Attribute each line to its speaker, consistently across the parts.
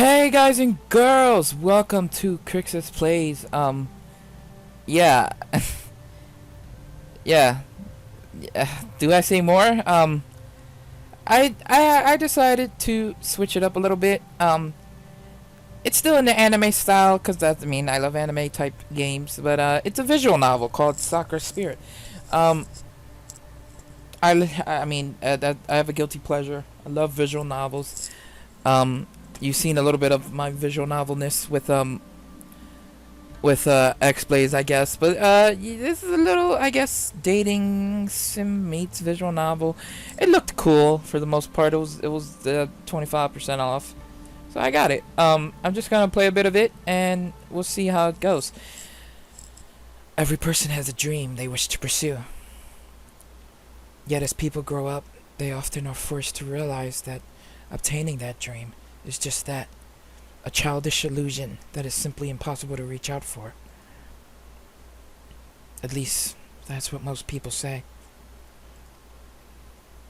Speaker 1: Hey guys and girls, welcome to Crixus Plays. Yeah, yeah, Do I say more? I decided to switch it up a little bit. It's still in the anime style, cause I love anime type games, but it's a visual novel called Sakura Spirit. Um, that I have a guilty pleasure. I love visual novels. You've seen a little bit of my visual novelness with X-Blaze, I guess. But this is a little, I guess, dating sim meets visual novel. It looked cool for the most part. It was 25% off, so I got it. I'm just gonna play a bit of it, and we'll see how it goes. Every person has a dream they wish to pursue. Yet as people grow up, they often are forced to realize that obtaining that dream is just that, a childish illusion that is simply impossible to reach out for. At least, that's what most people say.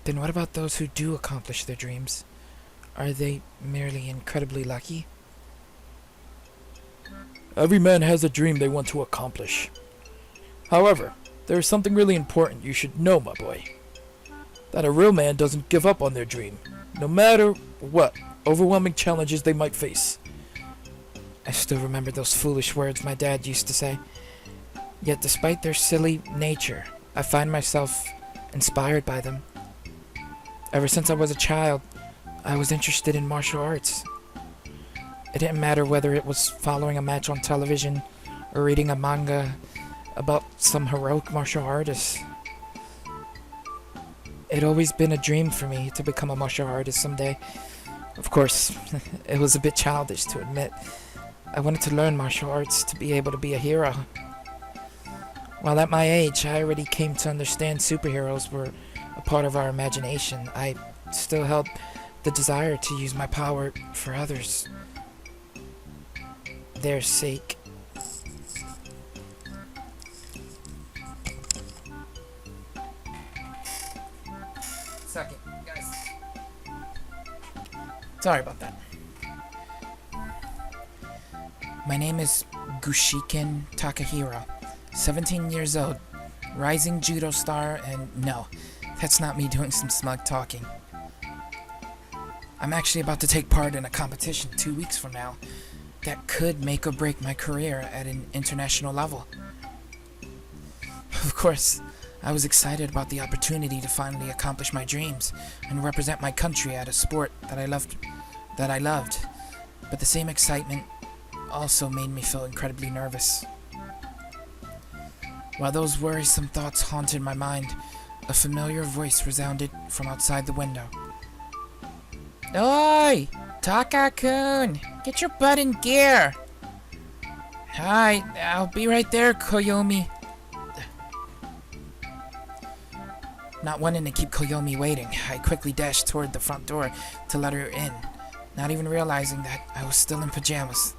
Speaker 1: Then what about those who do accomplish their dreams? Are they merely incredibly lucky? Every man has a dream they want to accomplish. However, there is something really important you should know, my boy. That a real man doesn't give up on their dream, no matter what overwhelming challenges they might face. I still remember those foolish words my dad used to say. Yet despite their silly nature, I find myself inspired by them. Ever since I was a child, I was interested in martial arts. It didn't matter whether it was following a match on television or reading a manga about some heroic martial artist. It'd always been a dream for me to become a martial artist someday. Of course, it was a bit childish to admit. I wanted to learn martial arts to be able to be a hero. While at my age, I already came to understand superheroes were a part of our imagination. I still held the desire to use my power for others, their sake. Second, guys. Sorry about that. My name is Gushiken Takahiro, 17 years old, rising judo star, and no, that's not me doing some smug talking. I'm actually about to take part in a competition 2 weeks from now that could make or break my career at an international level. Of course, I was excited about the opportunity to finally accomplish my dreams and represent my country at a sport that I loved. But the same excitement also made me feel incredibly nervous. While those worrisome thoughts haunted my mind, a familiar voice resounded from outside the window. Oi! Taka-kun! Get your butt in gear! Hi, I'll be right there, Koyomi. Not wanting to keep Koyomi waiting, I quickly dashed toward the front door to let her in, not even realizing that I was still in pajamas.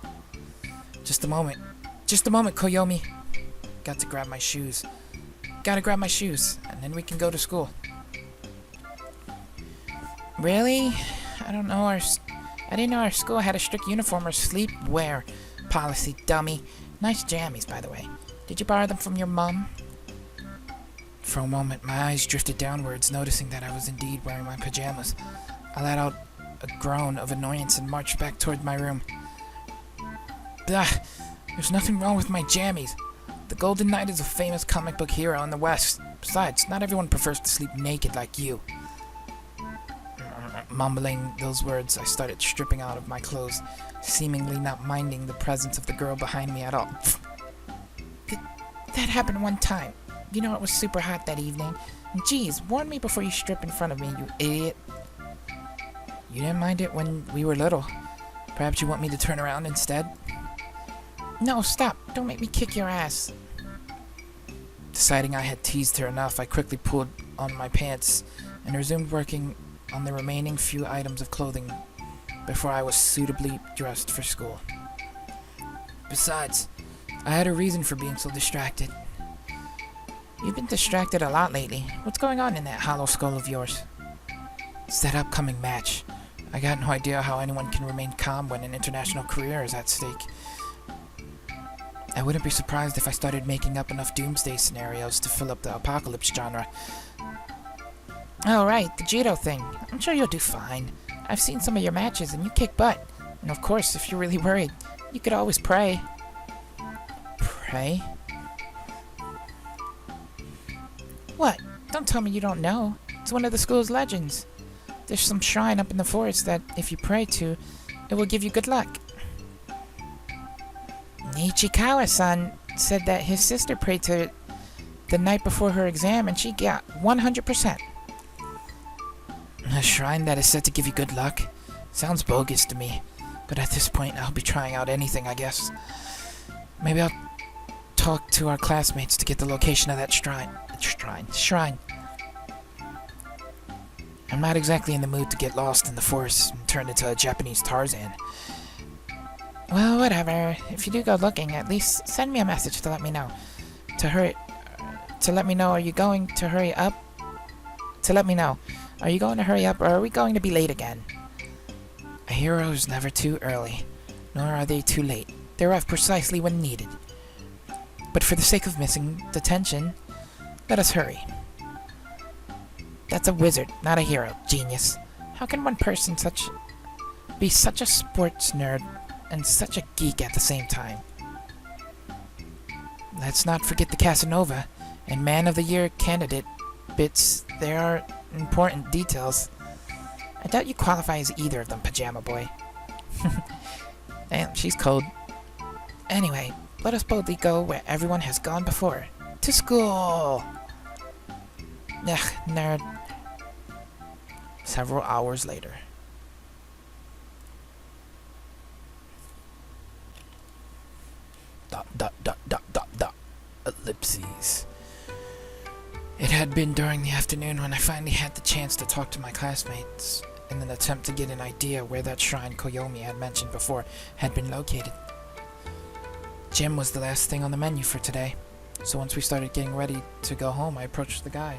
Speaker 1: Just a moment, Koyomi. Gotta grab my shoes, and then we can go to school. Really? I didn't know our school had a strict uniform or sleepwear policy, dummy. Nice jammies, by the way. Did you borrow them from your mom? For a moment, my eyes drifted downwards, noticing that I was indeed wearing my pajamas. I let out a groan of annoyance and marched back toward my room. Blah! There's nothing wrong with my jammies. The Golden Knight is a famous comic book hero in the West. Besides, not everyone prefers to sleep naked like you. Mumbling those words, I started stripping out of my clothes, seemingly not minding the presence of the girl behind me at all. That happened one time. You know it was super hot that evening. And geez, warn me before you strip in front of me, you idiot. You didn't mind it when we were little. Perhaps you want me to turn around instead? No, stop. Don't make me kick your ass. Deciding I had teased her enough, I quickly pulled on my pants and resumed working on the remaining few items of clothing before I was suitably dressed for school. Besides, I had a reason for being so distracted. You've been distracted a lot lately. What's going on in that hollow skull of yours? It's that upcoming match.
Speaker 2: I got no idea how anyone can remain calm when an international career is at stake. I wouldn't be surprised if I started making up enough doomsday scenarios to fill up the apocalypse genre. Oh, right, the judo thing. I'm sure you'll do fine. I've seen some of your matches and you kick butt. And of course, if you're really worried, you could always pray. Pray? What? Don't tell me you don't know. It's one of the school's legends. There's some shrine up in the forest that, if you pray to, it will give you good luck. Ichikawa-san said that his sister prayed to it the night before her exam and she got 100%. A shrine that is said to give you good luck? Sounds bogus to me, but at this point I'll be trying out anything, I guess. Maybe I'll talk to our classmates to get the location of that shrine. I'm not exactly in the mood to get lost in the forest and turn into a Japanese Tarzan. Well, whatever. If you do go looking, at least send me a message to let me know. To let me know, are you going to hurry up? To let me know, are you going to hurry up or are we going to be late again? A hero is never too early, nor are they too late. They arrive precisely when needed. But for the sake of missing the tension, let us hurry. That's a wizard, not a hero, genius. How can one person be such a sports nerd and such a geek at the same time? Let's not forget the Casanova and Man of the Year candidate bits. There are important details. I doubt you qualify as either of them, Pajama Boy. Damn, she's cold. Anyway, let us boldly go where everyone has gone before. To school! Ugh, nerd. Several hours later. Ellipses. It had been during the afternoon when I finally had the chance to talk to my classmates in an attempt to get an idea where that shrine Koyomi had mentioned before had been located. Gym was the last thing on the menu for today, so once we started getting ready to go home, I approached the guys.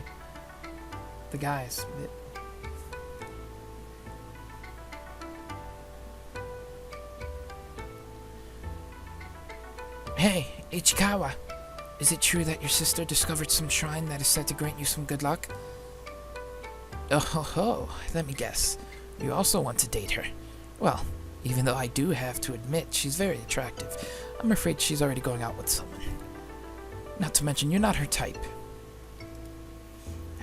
Speaker 2: Hey, Ichikawa. Is it true that your sister discovered some shrine that is said to grant you some good luck? Oh ho ho, let me guess. You also want to date her. Well, even though I do have to admit she's very attractive, I'm afraid she's already going out with someone. Not to mention, you're not her type.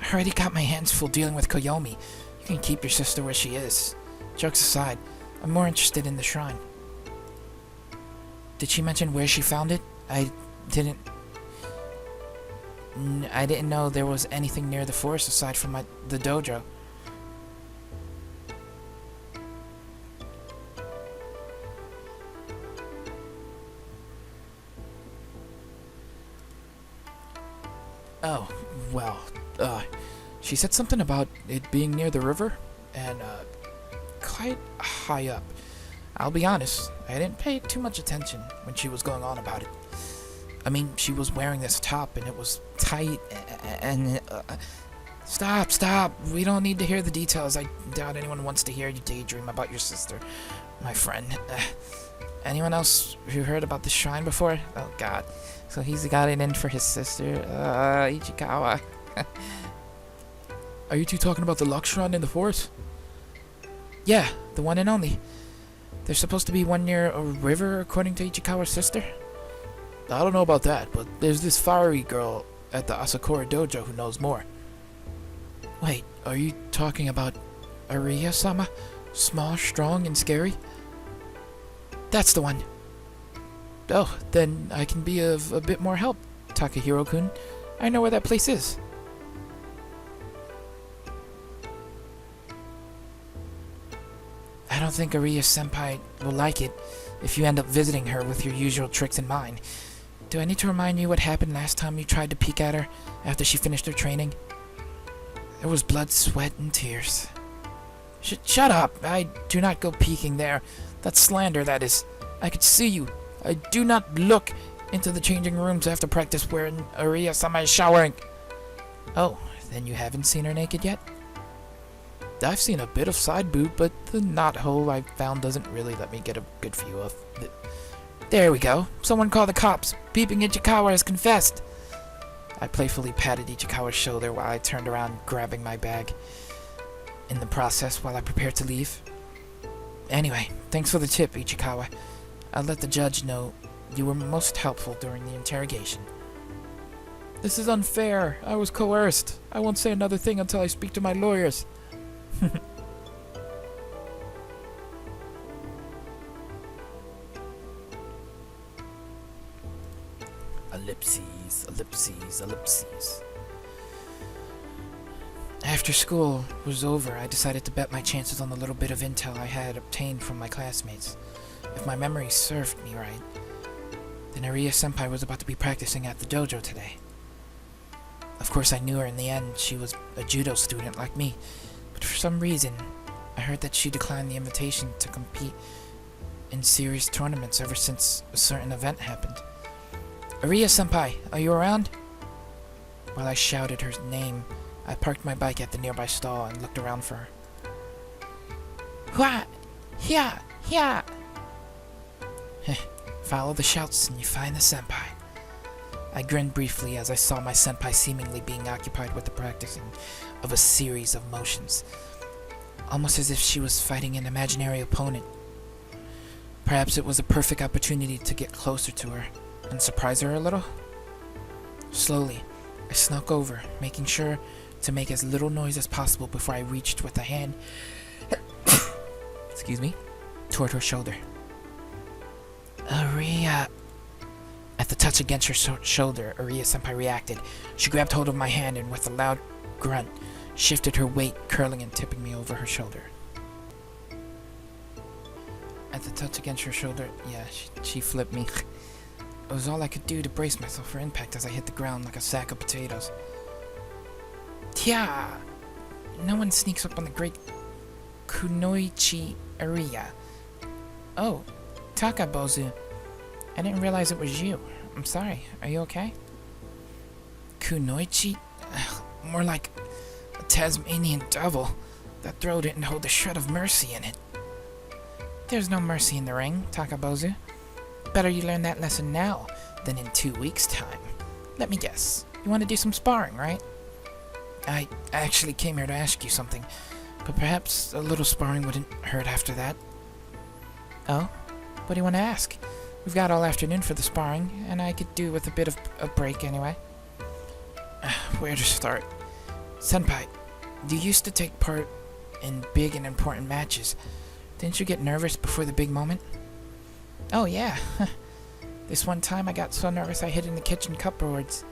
Speaker 2: I already got my hands full dealing with Koyomi. You can keep your sister where she is. Jokes aside, I'm more interested in the shrine. Did she mention where she found it? I didn't know there was anything near the forest aside from the dojo. Oh, well, she said something about it being near the river and quite high up. I'll be honest, I didn't pay too much attention when she was going on about it. I mean, she was wearing this top and it was tight and... Stop. We don't need to hear the details. I doubt anyone wants to hear you daydream about your sister, my friend. Anyone else who heard about the shrine before? Oh, God. So he's got it in for his sister, Ichikawa.
Speaker 1: Are you two talking about the luck shrine in the forest?
Speaker 2: Yeah, the one and only. There's supposed to be one near a river, according to Ichikawa's sister.
Speaker 1: I don't know about that, but there's this fiery girl at the Sakura dojo who knows more.
Speaker 2: Wait, are you talking about Ariya-sama? Small, strong, and scary? That's the one.
Speaker 1: Oh, then I can be of a bit more help, Takahiro-kun. I know where that place is.
Speaker 2: I don't think Ariya-senpai will like it if you end up visiting her with your usual tricks in mind. Do I need to remind you what happened last time you tried to peek at her after she finished her training? There was blood, sweat, and tears. Shut up! I do not go peeking there. That's slander, that is. I could see you. I do not look into the changing rooms after practice where Ariya-sama is showering. Oh, then you haven't seen her naked yet? I've seen a bit of side boob, but the knothole I found doesn't really let me get a good view of it. There we go. Someone call the cops. Peeping Ichikawa has confessed. I playfully patted Ichikawa's shoulder while I turned around, grabbing my bag. In the process, while I prepared to leave. Anyway, thanks for the tip, Ichikawa. I'll let the judge know you were most helpful during the interrogation. This is unfair. I was coerced. I won't say another thing until I speak to my lawyers. Ellipses, ellipses, ellipses. After school was over, I decided to bet my chances on the little bit of intel I had obtained from my classmates. If my memory served me right, then Aria-senpai was about to be practicing at the dojo today. Of course, I knew her in the end. She was a judo student like me, but for some reason, I heard that she declined the invitation to compete in serious tournaments ever since a certain event happened. Aria-senpai, are you around? While I shouted her name, I parked my bike at the nearby stall and looked around for her. Hua! Hia! Hia! Follow the shouts and you find the senpai. I grinned briefly as I saw my senpai seemingly being occupied with the practicing of a series of motions, almost as if she was fighting an imaginary opponent. Perhaps it was a perfect opportunity to get closer to her and surprise her a little. Slowly, I snuck over, making sure to make as little noise as possible before I reached with a hand excuse me, toward her shoulder. Aria. At the touch against her shoulder, Aria-senpai reacted. She grabbed hold of my hand and with a loud grunt, shifted her weight, curling and tipping me over her shoulder. At the touch against her shoulder, yeah, she flipped me. It was all I could do to brace myself for impact as I hit the ground like a sack of potatoes. Tya! No one sneaks up on the great Kunoichi Aria. Oh, Takabozu. I didn't realize it was you. I'm sorry. Are you okay? Kunoichi? More like a Tasmanian devil. That throw didn't hold a shred of mercy in it. There's no mercy in the ring, Takabozu. Better you learn that lesson now than in 2 weeks' time. Let me guess. You want to do some sparring, right? I actually came here to ask you something, but perhaps a little sparring wouldn't hurt after that. Oh? What do you want to ask? We've got all afternoon for the sparring, and I could do with a bit of a break anyway. Where to start? Senpai, you used to take part in big and important matches. Didn't you get nervous before the big moment? Oh yeah. This one time I got so nervous I hid in the kitchen cupboards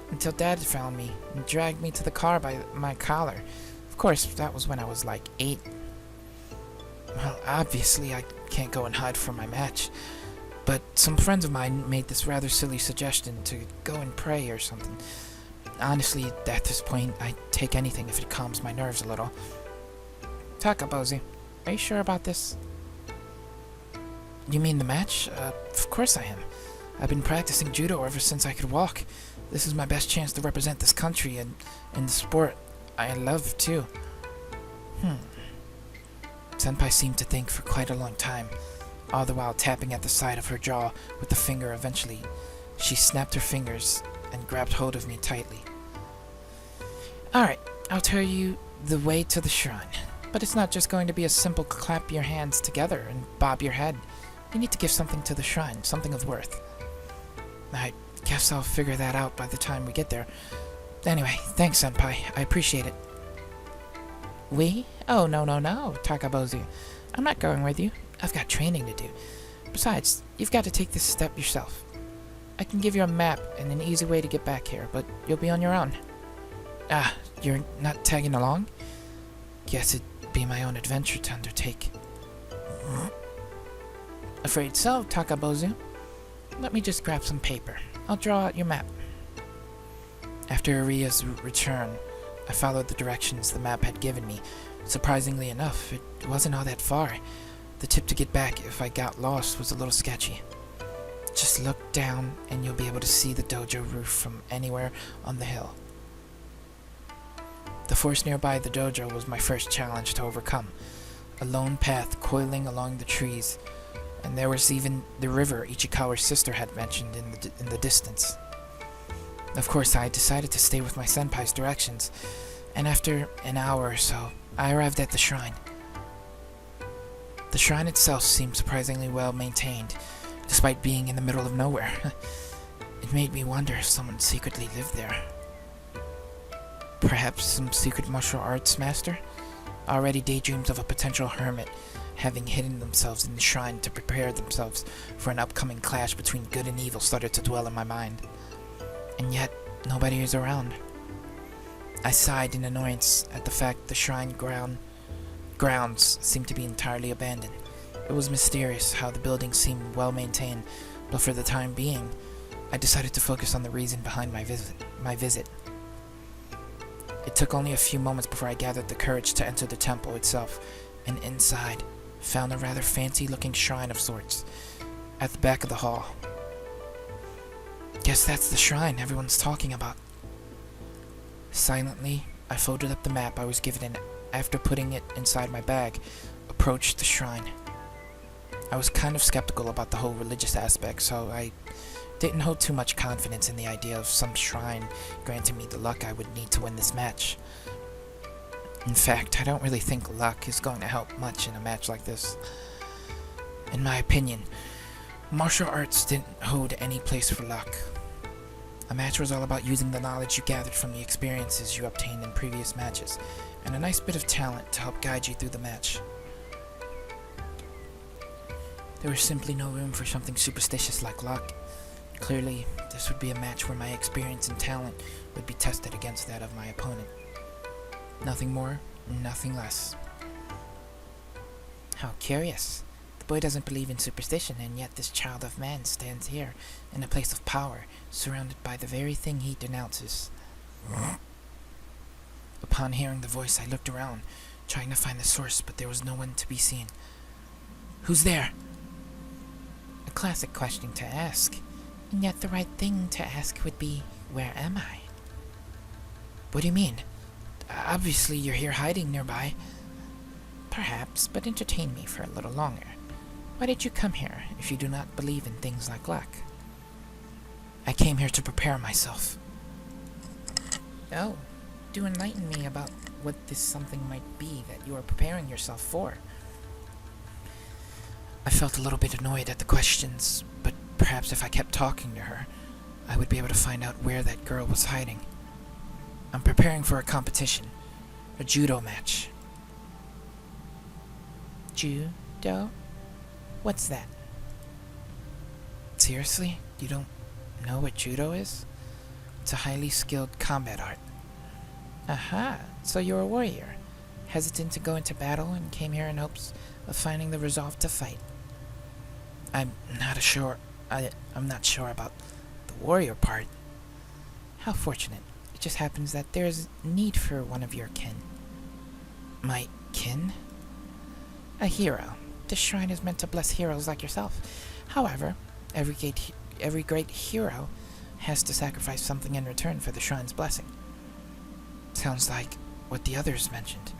Speaker 2: until Dad found me and dragged me to the car by my collar. Of course, that was when I was like 8. Well, obviously I can't go and hide from my match, but some friends of mine made this rather silly suggestion to go and pray or something. Honestly, at this point, I'd take anything if it calms my nerves a little. Takabozu, are you sure about this? You mean the match? Of course I am. I've been practicing judo ever since I could walk. This is my best chance to represent this country and the sport I love too. Senpai seemed to think for quite a long time, all the while tapping at the side of her jaw with the finger. Eventually, she snapped her fingers and grabbed hold of me tightly. Alright, I'll tell you the way to the shrine. But it's not just going to be a simple clap your hands together and bob your head. You need to give something to the shrine, something of worth. I guess I'll figure that out by the time we get there. Anyway, thanks, Senpai. I appreciate it. We? Oh, no, Takabozu. I'm not going with you. I've got training to do. Besides, you've got to take this step yourself. I can give you a map and an easy way to get back here, but you'll be on your own. Ah, you're not tagging along? Guess it'd be my own adventure to undertake. Afraid so, Takabozu. Let me just grab some paper. I'll draw out your map. After Aria's return, I followed the directions the map had given me. Surprisingly enough, it wasn't all that far. The tip to get back if I got lost was a little sketchy. Just look down and you'll be able to see the dojo roof from anywhere on the hill. The forest nearby the dojo was my first challenge to overcome. A lone path coiling along the trees, and there was even the river Ichikawa's sister had mentioned in the distance. Of course, I decided to stay with my senpai's directions, and after an hour or so, I arrived at the shrine. The shrine itself seemed surprisingly well maintained, despite being in the middle of nowhere. It made me wonder if someone secretly lived there. Perhaps some secret martial arts master? Already daydreams of a potential hermit having hidden themselves in the shrine to prepare themselves for an upcoming clash between good and evil started to dwell in my mind. And yet, nobody is around. I sighed in annoyance at the fact the shrine grounds seemed to be entirely abandoned. It was mysterious how the building seemed well maintained, but for the time being, I decided to focus on the reason behind my visit. It took only a few moments before I gathered the courage to enter the temple itself, and inside, found a rather fancy-looking shrine of sorts at the back of the hall. Guess that's the shrine everyone's talking about. Silently, I folded up the map I was given and, after putting it inside my bag, approached the shrine. I was kind of skeptical about the whole religious aspect, so I didn't hold too much confidence in the idea of some shrine granting me the luck I would need to win this match. In fact, I don't really think luck is going to help much in a match like this. In my opinion, martial arts didn't hold any place for luck. A match was all about using the knowledge you gathered from the experiences you obtained in previous matches, and a nice bit of talent to help guide you through the match. There was simply no room for something superstitious like luck. Clearly, this would be a match where my experience and talent would be tested against that of my opponent. Nothing more, nothing less. How curious. The boy doesn't believe in superstition, and yet this child of man stands here, in a place of power, surrounded by the very thing he denounces. Upon hearing the voice, I looked around, trying to find the source, but there was no one to be seen. Who's there? A classic question to ask, and yet the right thing to ask would be, where am I? What do you mean? Obviously you're here hiding nearby. Perhaps, but entertain me for a little longer. Why did you come here if you do not believe in things like luck? I came here to prepare myself. Oh, do enlighten me about what this something might be that you are preparing yourself for. I felt a little bit annoyed at the questions, but perhaps if I kept talking to her, I would be able to find out where that girl was hiding. I'm preparing for a competition, a judo match. Judo? What's that? Seriously? You don't know what judo is? It's a highly skilled combat art. Aha, so you're a warrior, hesitant to go into battle and came here in hopes of finding the resolve to fight. I'm not sure about the warrior part. How fortunate. It just happens that there's need for one of your kin. My kin? A hero. This shrine is meant to bless heroes like yourself. However, every great hero has to sacrifice something in return for the shrine's blessing. Sounds like what the others mentioned.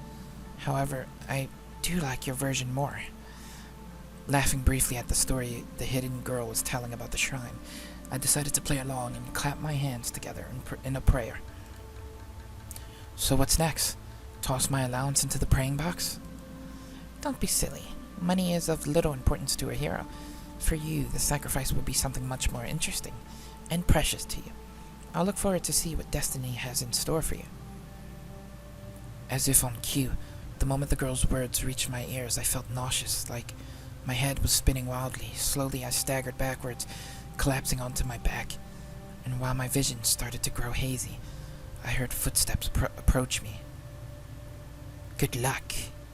Speaker 2: However, I do like your version more. Laughing briefly at the story the hidden girl was telling about the shrine, I decided to play along and clap my hands together in a prayer. So what's next? Toss my allowance into the praying box? Don't be silly. Money is of little importance to a hero. For you, the sacrifice will be something much more interesting and precious to you. I'll look forward to see what destiny has in store for you. As if on cue, the moment the girl's words reached my ears, I felt nauseous, like my head was spinning wildly. Slowly, I staggered backwards, collapsing onto my back, and while my vision started to grow hazy, I heard footsteps approach me. Good luck.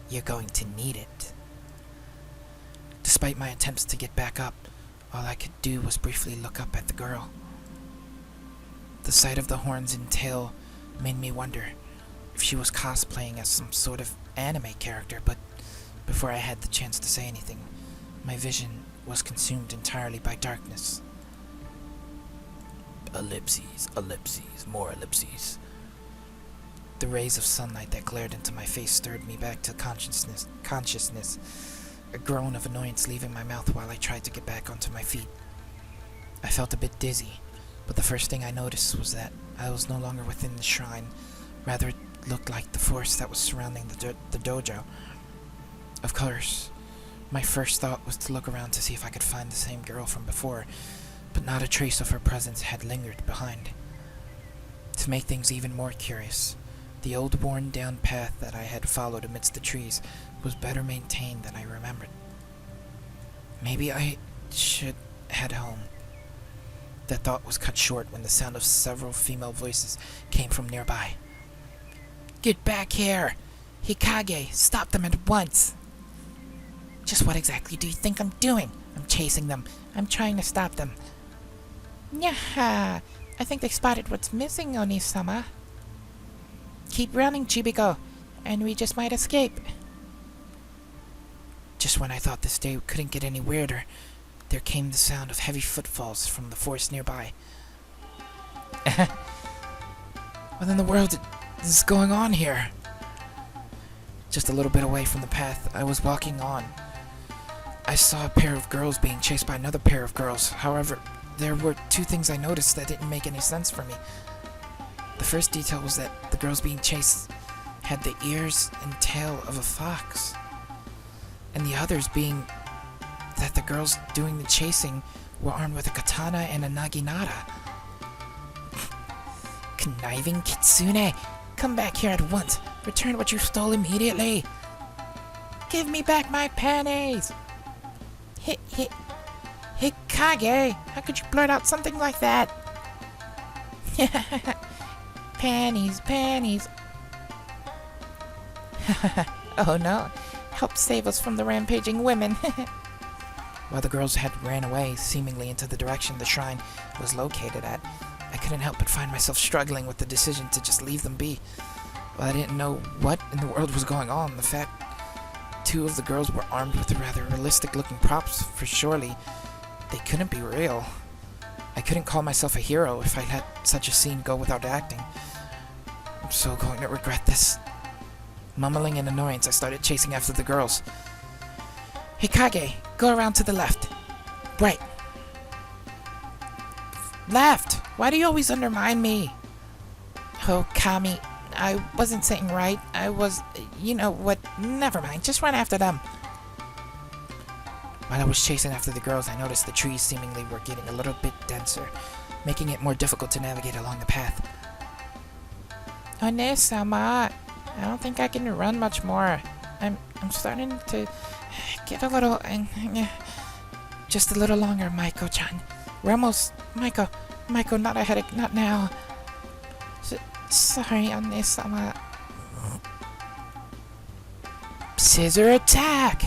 Speaker 2: You're going to need it. Despite my attempts to get back up, all I could do was briefly look up at the girl. The sight of the horns and tail made me wonder if she was cosplaying as some sort of anime character, but before I had the chance to say anything, my vision was consumed entirely by darkness. Ellipses, ellipses, more ellipses. The rays of sunlight that glared into my face stirred me back to consciousness, a groan of annoyance leaving my mouth while I tried to get back onto my feet. I felt a bit dizzy, but the first thing I noticed was that I was no longer within the shrine. Rather, it looked like the forest that was surrounding the dojo. Of course, my first thought was to look around to see if I could find the same girl from before, but not a trace of her presence had lingered behind. To make things even more curious, the old worn-down path that I had followed amidst the trees was better maintained than I remembered. Maybe I should head home. That thought was cut short when the sound of several female voices came from nearby. "Get back here! Hikage, stop them at once!" "Just what exactly do you think I'm doing? I'm chasing them. I'm trying to stop them." "Nyaha! I think they spotted what's missing, Oni-sama." "Keep running, Chibiko, and we just might escape." Just when I thought this day couldn't get any weirder, there came the sound of heavy footfalls from the forest nearby. What in the world is going on here? Just a little bit away from the path I was walking on, I saw a pair of girls being chased by another pair of girls. However, there were two things I noticed that didn't make any sense for me. The first detail was that the girls being chased had the ears and tail of a fox, and the others being that the girls doing the chasing were armed with a katana and a naginata. "Conniving kitsune, come back here at once. Return what you stole immediately." "Give me back my panties." Hikage, how could you blurt out something like that?" Panties. "Oh no, help save us from the rampaging women." While the girls had ran away, seemingly into the direction the shrine was located at, I couldn't help but find myself struggling with the decision to just leave them be. While I didn't know what in the world was going on, the fact two of the girls were armed with rather realistic-looking props, for surely they couldn't be real. I couldn't call myself a hero if I let such a scene go without acting. I'm so going to regret this. Mumbling in annoyance, I started chasing after the girls. "Hikage, go around to the left. Right. Left! Why do you always undermine me?" "Oh, Kami, I wasn't saying right. I was... you know what? Never mind. Just run after them." While I was chasing after the girls, I noticed the trees seemingly were getting a little bit denser, making it more difficult to navigate along the path. "One-sama, I don't think I can run much more. I'm starting to get a little... just a little longer, Maiko-chan. We're almost... Maiko, not a headache, not now. Sorry, One-sama." Scissor attack!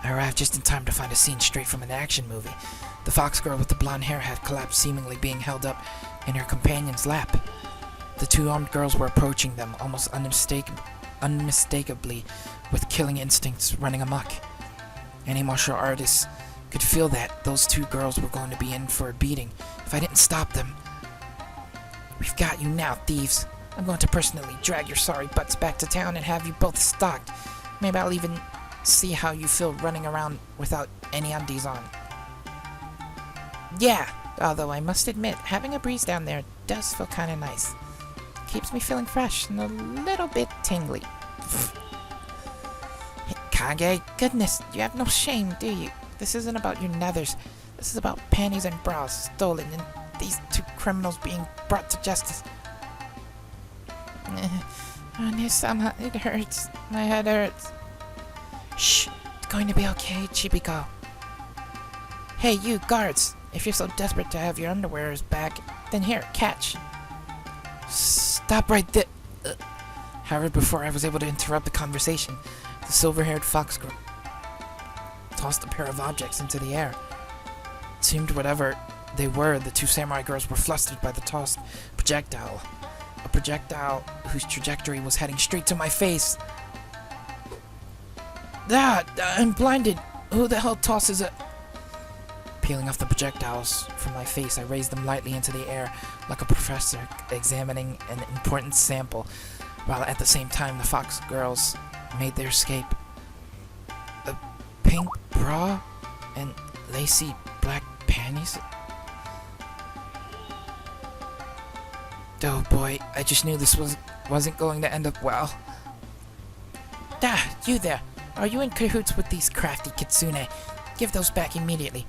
Speaker 2: I arrived just in time to find a scene straight from an action movie. The fox girl with the blonde hair had collapsed, seemingly being held up in her companion's lap. The two armed girls were approaching them, almost unmistakably, with killing instincts running amok. Any martial artist could feel that those two girls were going to be in for a beating if I didn't stop them. "We've got you now, thieves. I'm going to personally drag your sorry butts back to town and have you both stalked. Maybe I'll even see how you feel running around without any undies on." "Yeah, although I must admit, having a breeze down there does feel kind of nice. Keeps me feeling fresh and a little bit tingly." "Hikage, goodness, you have no shame, do you? This isn't about your nethers. This is about panties and bras stolen and these two criminals being brought to justice." "One-sama, it hurts. My head hurts." "Shh, it's going to be okay, Chibiko." "Hey, you guards, if you're so desperate to have your underwears back, then here, catch." "Stop right there." However, before I was able to interrupt the conversation, the silver-haired fox girl tossed a pair of objects into the air. It seemed whatever they were, the two samurai girls were flustered by the tossed projectile. A projectile whose trajectory was heading straight to my face. "Ah, I'm blinded. Who the hell tosses a..." Peeling off the projectiles from my face, I raised them lightly into the air like a professor examining an important sample, while at the same time the Fox girls made their escape. A pink bra and lacy black panties. Oh boy, I just knew this wasn't going to end up well. Ah, you there. Are you in cahoots with these crafty kitsune? Give those back immediately.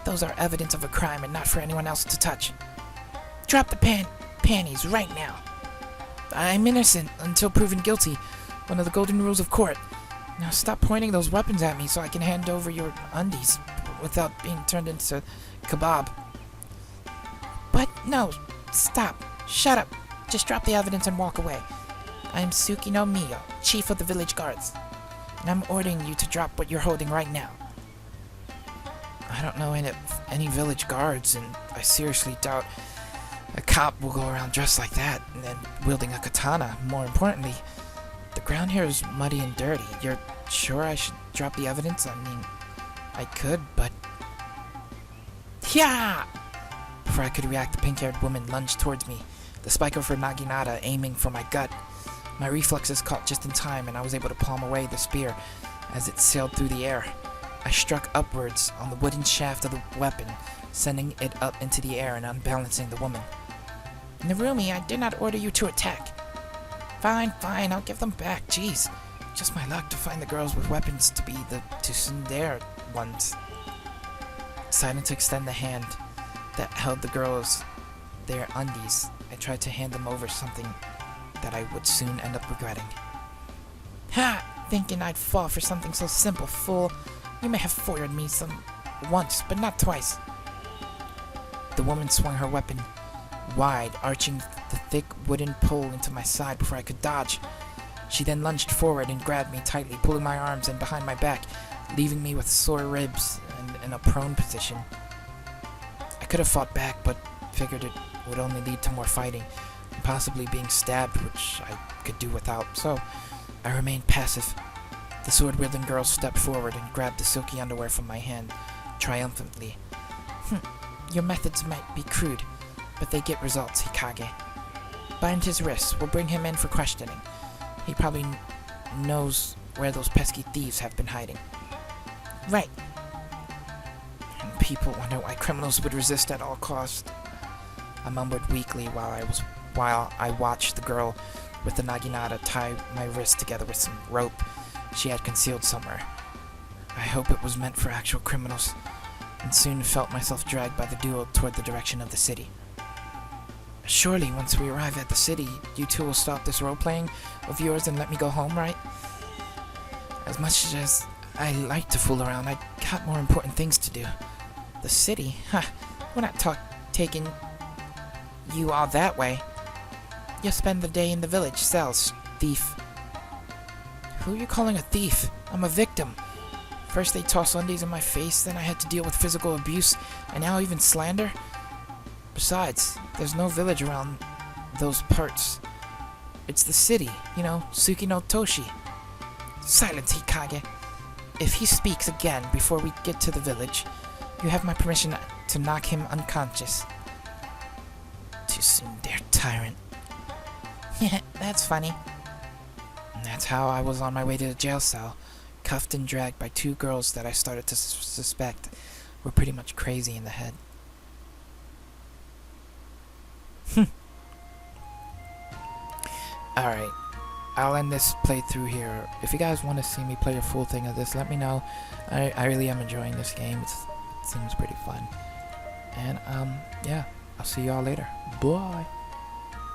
Speaker 2: Those are evidence of a crime and not for anyone else to touch. Drop the panties right now. I'm innocent until proven guilty. One of the golden rules of court. Now stop pointing those weapons at me so I can hand over your undies without being turned into kebab. But no, stop. Shut up. Just drop the evidence and walk away. I am Suki no Miyo, chief of the village guards, and I'm ordering you to drop what you're holding right now. I don't know any village guards, and I seriously doubt a cop will go around dressed like that and then wielding a katana. More importantly, the ground here is muddy and dirty. You're sure I should drop the evidence? I mean, I could, but... Yeah! Before I could react, the pink-haired woman lunged towards me, the spike of her naginata aiming for my gut. My reflexes caught just in time, and I was able to palm away the spear as it sailed through the air. I struck upwards on the wooden shaft of the weapon, sending it up into the air and unbalancing the woman. Narumi, I did not order you to attack. Fine, I'll give them back. Jeez, just my luck to find the girls with weapons to be the tsundere ones. Deciding to extend the hand that held the girls their undies, I tried to hand them over something that I would soon end up regretting. Ha! Thinking I'd fall for something so simple, fool. You may have foiled me once, but not twice. The woman swung her weapon wide, arching the thick wooden pole into my side before I could dodge. She then lunged forward and grabbed me tightly, pulling my arms in behind my back, leaving me with sore ribs and in a prone position. I could have fought back, but figured it would only lead to more fighting, and possibly being stabbed, which I could do without, so I remained passive. The sword-wielding girl stepped forward and grabbed the silky underwear from my hand, triumphantly. Your methods might be crude, but they get results, Hikage. Bind his wrists. We'll bring him in for questioning. He probably knows where those pesky thieves have been hiding. Right. And people wonder why criminals would resist at all costs. I mumbled weakly while I watched the girl with the naginata tie my wrist together with some rope she had concealed somewhere. I hope it was meant for actual criminals, and soon felt myself dragged by the duo toward the direction of the city. Surely, once we arrive at the city, you two will stop this role-playing of yours and let me go home, right? As much as I like to fool around, I got more important things to do. The city? We're not taking you all that way. You'll spend the day in the village cells, thief. Who are you calling a thief? I'm a victim. First they toss undies in my face, then I had to deal with physical abuse, and now even slander? Besides, there's no village around those parts. It's the city, you know, Suki no Toshi. Silence, Hikage. If he speaks again before we get to the village, you have my permission to knock him unconscious. Too soon, dare tyrant. Yeah, that's funny. And that's how I was on my way to the jail cell, cuffed and dragged by two girls that I started to suspect were pretty much crazy in the head. Alright, I'll end this playthrough here. If you guys want to see me play a full thing of this, let me know. I really am enjoying this game. It seems pretty fun. And, yeah, I'll see y'all later. Bye!